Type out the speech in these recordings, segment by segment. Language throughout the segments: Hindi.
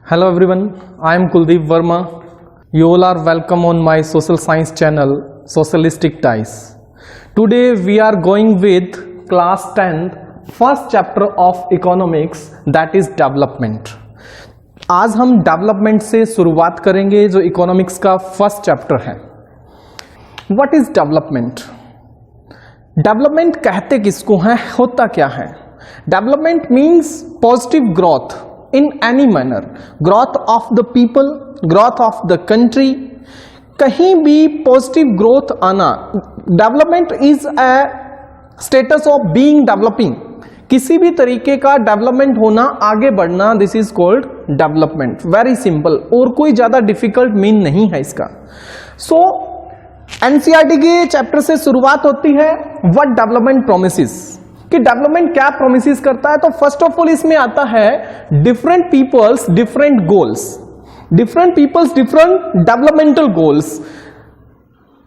Hello everyone, I am Kuldeep Verma. You all are welcome on my social science channel, Socialistic Ties. Today we are going with class 10th, first chapter of economics, that is development. आज हम डेवलपमेंट से शुरुआत करेंगे जो इकोनॉमिक्स का फर्स्ट चैप्टर है. What is development? डेवलपमेंट कहते किसको हैं, होता क्या है? Development means positive growth in any manner, growth of the people, growth of the country, कहीं भी पॉजिटिव ग्रोथ आना. Development is a status of being developing, किसी भी तरीके का डेवलपमेंट होना, आगे बढ़ना, this is called development. Very simple, और कोई ज्यादा डिफिकल्ट मीन नहीं है इसका. सो एनसीईआरटी के चैप्टर से शुरुआत होती है व्हाट डेवलपमेंट प्रोमिसेस, कि डेवलपमेंट क्या प्रोमिसेस करता है. तो फर्स्ट ऑफ ऑल इसमें आता है different peoples different goals, different peoples different developmental goals.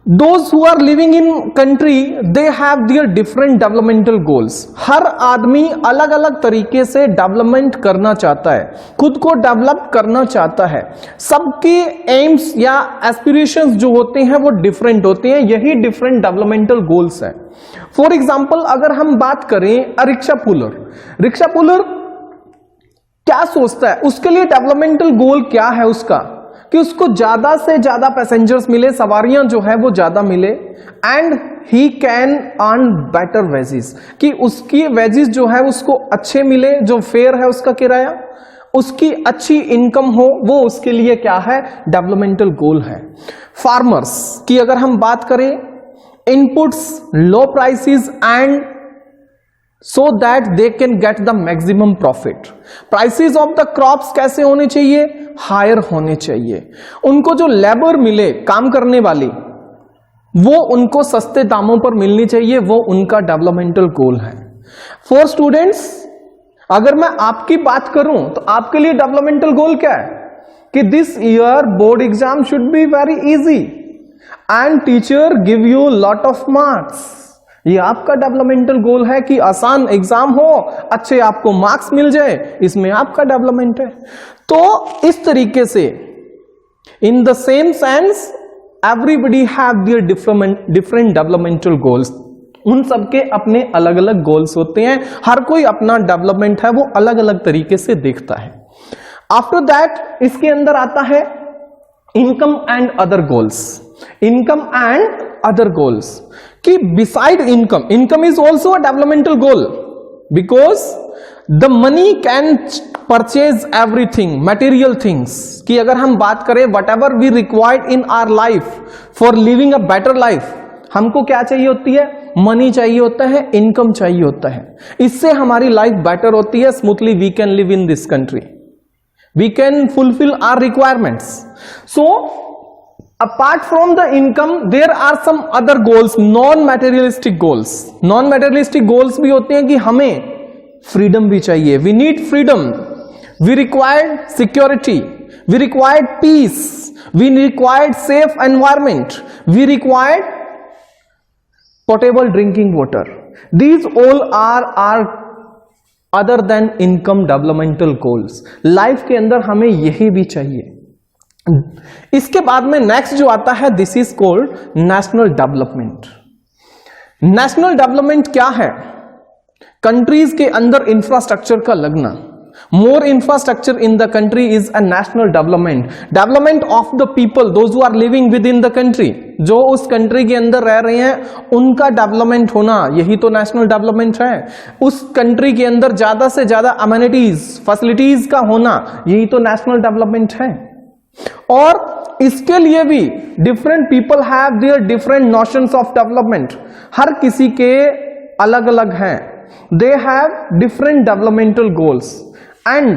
Those who are living in country they have their different developmental goals. हर आदमी अलग अलग तरीके से डेवलपमेंट करना चाहता है, खुद को डेवलप करना चाहता है. सबके एम्स या एस्पिरेशंस जो होते हैं वो डिफरेंट होते हैं, यही डिफरेंट डेवलपमेंटल गोल्स है. फॉर एग्जाम्पल अगर हम बात करें रिक्शा पुलर, रिक्शा पुलर क्या सोचता है, उसके लिए डेवलपमेंटल गोल क्या है उसका, कि उसको ज्यादा से ज्यादा पैसेंजर्स मिले, सवारियां जो है वो ज्यादा मिले, and he can earn better wages, कि उसकी वेजेस जो है उसको अच्छे मिले, जो फेयर है उसका किराया, उसकी अच्छी इनकम हो, वो उसके लिए क्या है, डेवलपमेंटल गोल है. फार्मर्स की अगर हम बात करें, inputs, low prices and so that they can get the maximum profit. Prices of the crops कैसे होने चाहिए, हायर होने चाहिए. उनको जो लेबर मिले काम करने वाली, वो उनको सस्ते दामों पर मिलनी चाहिए, वो उनका डेवलपमेंटल गोल है. फॉर स्टूडेंट्स अगर मैं आपकी बात करूं तो आपके लिए डेवलपमेंटल गोल क्या है, कि this year board exam should be very easy and teacher give you lot of marks. ये आपका डेवलपमेंटल गोल है कि आसान एग्जाम हो, अच्छे आपको मार्क्स मिल जाए, इसमें आपका डेवलपमेंट है. तो इस तरीके से in the same sense everybody have their different developmental goals. उन सबके अपने अलग अलग गोल्स होते हैं, हर कोई अपना डेवलपमेंट है वो अलग अलग तरीके से देखता है. आफ्टर दैट इसके अंदर आता है income and other goals. Income and other goals, कि beside income, income is also a developmental goal, because the money can purchase everything, material things. कि अगर हम बात करें whatever we required in our life for living a better life, हमको क्या चाहिए होती है, मनी चाहिए होता है, इनकम चाहिए होता है. इससे हमारी लाइफ बेटर होती है, smoothly we can live in this country, we can fulfil our requirements. So apart from the income there are some other goals, non materialistic goals. non materialistic goals भी होते हैं कि हमें freedom भी चाहिए, we need freedom, we require security, we require peace, we require safe environment, we require potable drinking water. These all are other than income developmental goals. Life के अंदर हमें यही भी चाहिए. इसके बाद में नेक्स्ट जो आता है, this is called national development. National development क्या है, कंट्रीज के अंदर इंफ्रास्ट्रक्चर का लगना. More infrastructure in the country is a national development. Development of the people, those who are living within the country, जो उस कंट्री के अंदर रह रहे हैं, उनका डेवलपमेंट होना, यही तो नेशनल डेवलपमेंट है. उस कंट्री के अंदर ज्यादा से ज्यादा अमेनिटीज, फैसिलिटीज का होना, यही तो नेशनल डेवलपमेंट है. और इसके लिए भी different people have their different notions of development. हर किसी के अलग अलग हैं, they have different developmental goals and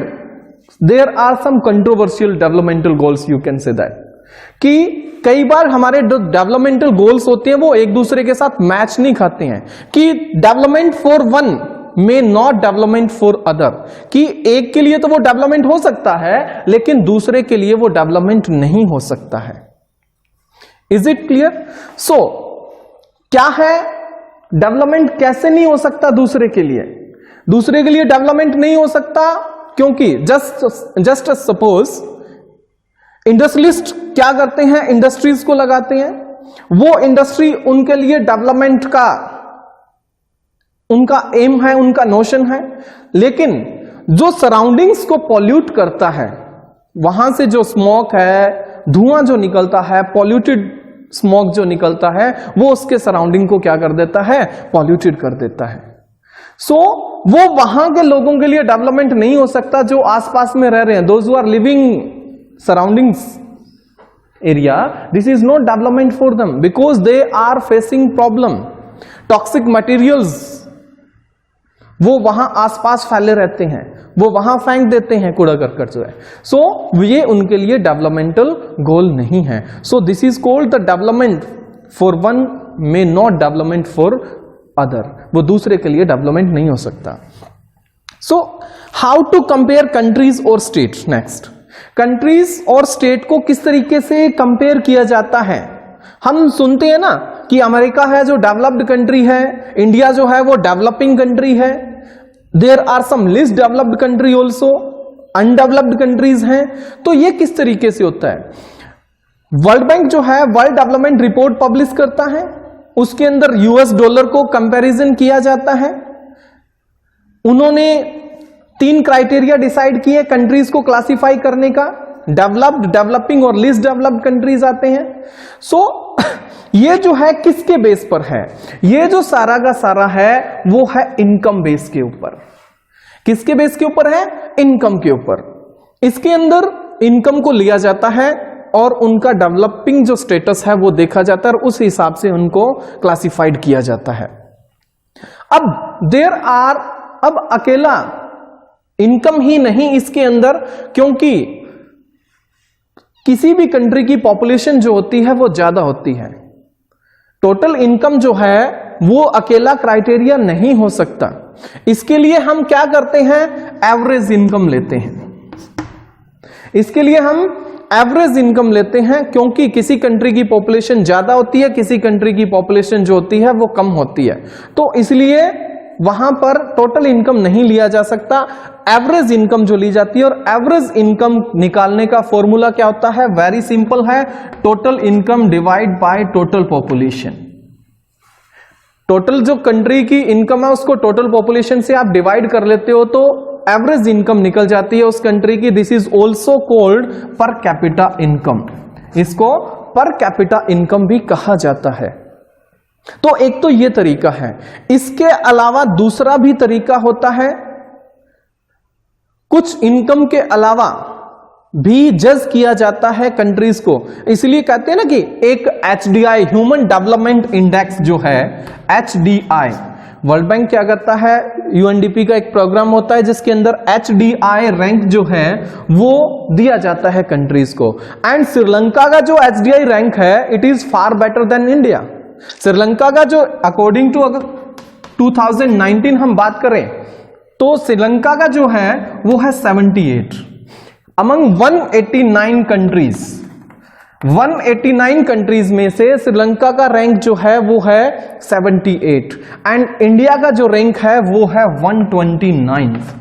there are some controversial developmental goals. You can say that, कि कई बार हमारे जो डेवलपमेंटल गोल्स होते हैं वो एक दूसरे के साथ मैच नहीं खाते हैं, कि development for one may not development for other, कि एक के लिए तो वो डेवलपमेंट हो सकता है लेकिन दूसरे के लिए वो डेवलपमेंट नहीं हो सकता है. Is it clear? सो क्या है डेवलपमेंट, कैसे नहीं हो सकता दूसरे के लिए? दूसरे के लिए डेवलपमेंट नहीं हो सकता क्योंकि जस्ट सपोज इंडस्ट्रियलिस्ट क्या करते हैं, इंडस्ट्रीज को लगाते हैं, वो इंडस्ट्री उनके लिए डेवलपमेंट का उनका एम है, उनका नोशन है, लेकिन जो सराउंडिंग्स को पॉल्यूट करता है, वहां से जो स्मोक है, धुआं जो निकलता है, पॉल्यूटेड स्मोक जो निकलता है, वो उसके सराउंडिंग को क्या कर देता है, पॉल्यूटेड कर देता है। सो वो वहां के लोगों के लिए डेवलपमेंट नहीं हो सकता जो आसपास में रह रहे हैं, those who are living surroundings area, this is not development for them because they are facing problem. Toxic materials वो वहां आसपास फैले रहते हैं, वो वहां फेंक देते हैं कूड़ा करकट जो है। सो ये उनके लिए डेवलपमेंटल गोल नहीं है। So this is called the development for one may not development for other, वो दूसरे के लिए डेवलपमेंट नहीं हो सकता। So how to compare countries और स्टेट। नेक्स्ट, कंट्रीज और स्टेट को किस तरीके से कंपेयर किया जाता है। हम सुनते हैं ना कि अमेरिका है जो डेवलप्ड कंट्री है, इंडिया जो है वो डेवलपिंग कंट्री है, there are some list developed country also, undeveloped countries हैं। तो ये किस तरीके से होता है। वर्ल्ड बैंक जो है वर्ल्ड डेवलपमेंट रिपोर्ट पब्लिश करता है, उसके अंदर यूएस डॉलर को कंपैरिजन किया जाता है। उन्होंने 3 क्राइटेरिया डिसाइड किए कंट्रीज को क्लासिफाई करने का, डेवलप्ड, डेवलपिंग और लीस्ट डेवलप्ड कंट्रीज आते हैं। सो ये जो है किसके बेस पर है, ये जो सारा का सारा है वो है इनकम बेस के ऊपर। किसके बेस के ऊपर है, इनकम के ऊपर। इसके अंदर इनकम को लिया जाता है और उनका डेवलपिंग जो स्टेटस है वो देखा जाता है और उस हिसाब से उनको क्लासिफाइड किया जाता है। अब अकेला इनकम ही नहीं इसके अंदर, क्योंकि किसी भी कंट्री की पॉपुलेशन जो होती है वो ज्यादा होती है। टोटल इनकम जो है वो अकेला क्राइटेरिया नहीं हो सकता। इसके लिए हम क्या करते हैं, एवरेज इनकम लेते हैं। इसके लिए हम एवरेज इनकम लेते हैं, क्योंकि किसी कंट्री की पॉपुलेशन ज्यादा होती है, किसी कंट्री की पॉपुलेशन जो होती है वो कम होती है, तो इसलिए वहां पर टोटल इनकम नहीं लिया जा सकता, एवरेज इनकम जो ली जाती है। और एवरेज इनकम निकालने का फॉर्मूला क्या होता है, वेरी सिंपल है, total income divide by total population. Total जो कंट्री की इनकम है उसको टोटल पॉपुलेशन से आप डिवाइड कर लेते हो तो एवरेज इनकम निकल जाती है उस कंट्री की। This is also called per capita income, इसको पर कैपिटा इनकम भी कहा जाता है। तो एक तो ये तरीका है, इसके अलावा दूसरा भी तरीका होता है, कुछ इनकम के अलावा भी जज किया जाता है कंट्रीज को। इसलिए कहते हैं ना कि एक HDI ह्यूमन डेवलपमेंट इंडेक्स जो है HDI, वर्ल्ड बैंक क्या करता है, UNDP का एक प्रोग्राम होता है जिसके अंदर HDI रैंक जो है वो दिया जाता है कंट्रीज को। एंड श्रीलंका का जो HDI रैंक है it is far better than India. Sri Lanka का जो अकॉर्डिंग टू अगर 2019 हम बात करें तो श्रीलंका का जो है वो है 78 अमंग 189 कंट्रीज। 189 कंट्रीज में से श्रीलंका का रैंक जो है वो है 78 एंड इंडिया का जो रैंक है वो है 129।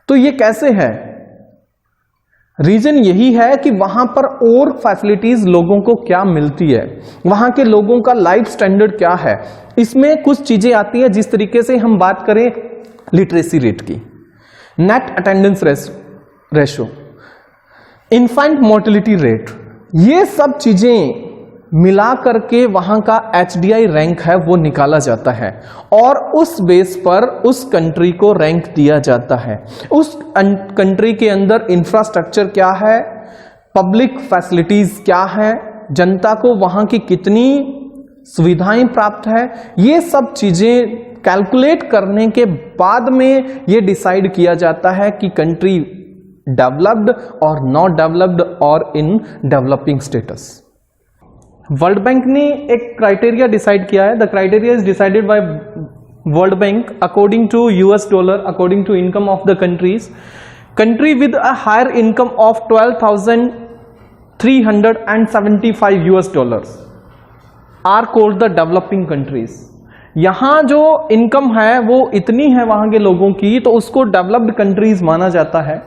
तो ये कैसे है, रीजन यही है कि वहां पर और फैसिलिटीज लोगों को क्या मिलती है, वहां के लोगों का लाइफ स्टैंडर्ड क्या है। इसमें कुछ चीजें आती है, जिस तरीके से हम बात करें लिटरेसी रेट की, net attendance ratio, infant mortality rate, ये सब चीजें मिला करके वहां का HDI रैंक है वो निकाला जाता है और उस बेस पर उस कंट्री को रैंक दिया जाता है। उस कंट्री के अंदर इंफ्रास्ट्रक्चर क्या है, पब्लिक फैसिलिटीज क्या है, जनता को वहां की कितनी सुविधाएं प्राप्त है, ये सब चीजें कैलकुलेट करने के बाद में ये डिसाइड किया जाता है कि कंट्री डेवलप्ड और नॉट डेवलप्ड और इन डेवलपिंग स्टेटस। वर्ल्ड बैंक ने एक क्राइटेरिया डिसाइड किया है, the criteria is decided by world bank according to US dollar, according to income of the countries. Country with a higher income of 12,375 US dollars are called the developing countries. यहां जो इनकम है वो इतनी है वहां के लोगों की, तो उसको डेवलप्ड कंट्रीज माना जाता है।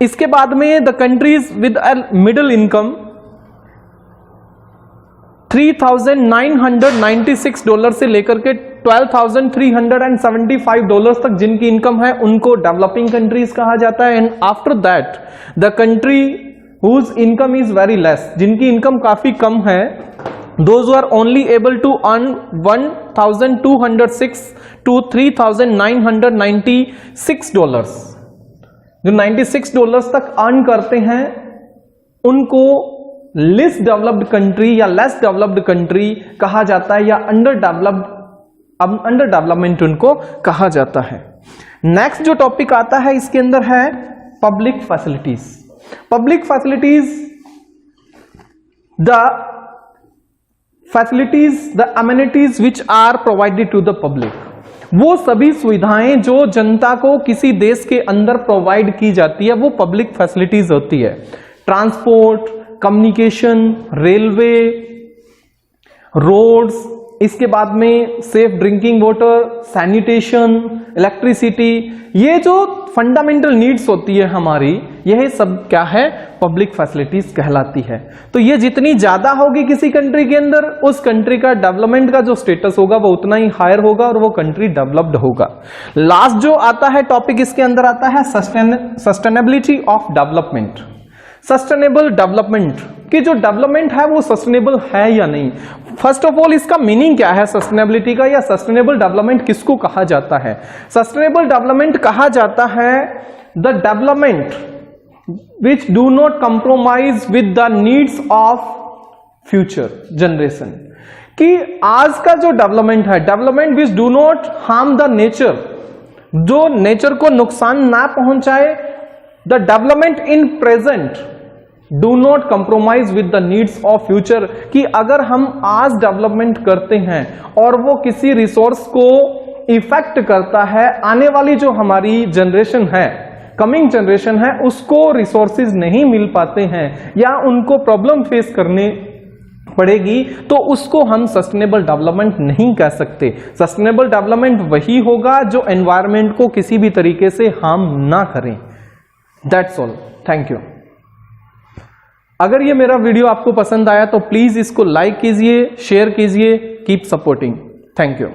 इसके बाद में the countries with a middle income $3,996 से लेकर के $12,375 तक जिनकी इनकम है उनको डेवलपिंग कंट्रीज कहा जाता है। And after that the country whose income is very less, जिनकी इनकम काफी कम है, those who are only able to earn $1,206 to $3,996, जो $96 तक अर्न करते हैं उनको लेस डेवलप्ड कंट्री या लेस डेवलप्ड कंट्री कहा जाता है, या अंडर डेवलपमेंट उनको कहा जाता है। नेक्स्ट जो टॉपिक आता है इसके अंदर है public facilities. Public facilities, the facilities, the amenities which are provided to the public, वो सभी सुविधाएं जो जनता को किसी देश के अंदर प्रोवाइड की जाती है वो पब्लिक फैसिलिटीज होती है। ट्रांसपोर्ट, कम्युनिकेशन, रेलवे, रोड्स, इसके बाद में safe drinking water, sanitation, electricity, ये जो फंडामेंटल नीड्स होती है हमारी, यह सब क्या है, पब्लिक फैसिलिटीज कहलाती है। तो ये जितनी ज्यादा होगी किसी कंट्री के अंदर, उस कंट्री का डेवलपमेंट का जो स्टेटस होगा वो उतना ही हायर होगा और वो कंट्री डेवलप्ड होगा। लास्ट जो आता है टॉपिक इसके अंदर आता है sustainability of development. Sustainable development कि जो डेवलपमेंट है वो सस्टेनेबल है या नहीं। फर्स्ट ऑफ ऑल इसका मीनिंग क्या है सस्टेनेबिलिटी का, या सस्टेनेबल डेवलपमेंट किसको कहा जाता है? सस्टेनेबल डेवलपमेंट कहा जाता है the development which do not compromise with the needs of future generation. कि आज का जो डेवलपमेंट है, development which do not harm the nature, जो नेचर को नुकसान ना पहुंचाए। The development in present do not compromise with the needs of future, कि अगर हम आज डेवलपमेंट करते हैं और वो किसी रिसोर्स को इफेक्ट करता है, आने वाली जो हमारी जनरेशन है, कमिंग जनरेशन है, उसको रिसोर्सेज नहीं मिल पाते हैं या उनको प्रॉब्लम फेस करने पड़ेगी, तो उसको हम सस्टेनेबल डेवलपमेंट नहीं कह सकते। सस्टेनेबल डेवलपमेंट वही होगा जो एनवायरमेंट को किसी भी तरीके से हार्म ना करें। That's all, thank you. अगर ये मेरा वीडियो आपको पसंद आया तो प्लीज इसको लाइक कीजिए, शेयर कीजिए, कीप सपोर्टिंग। Thank you.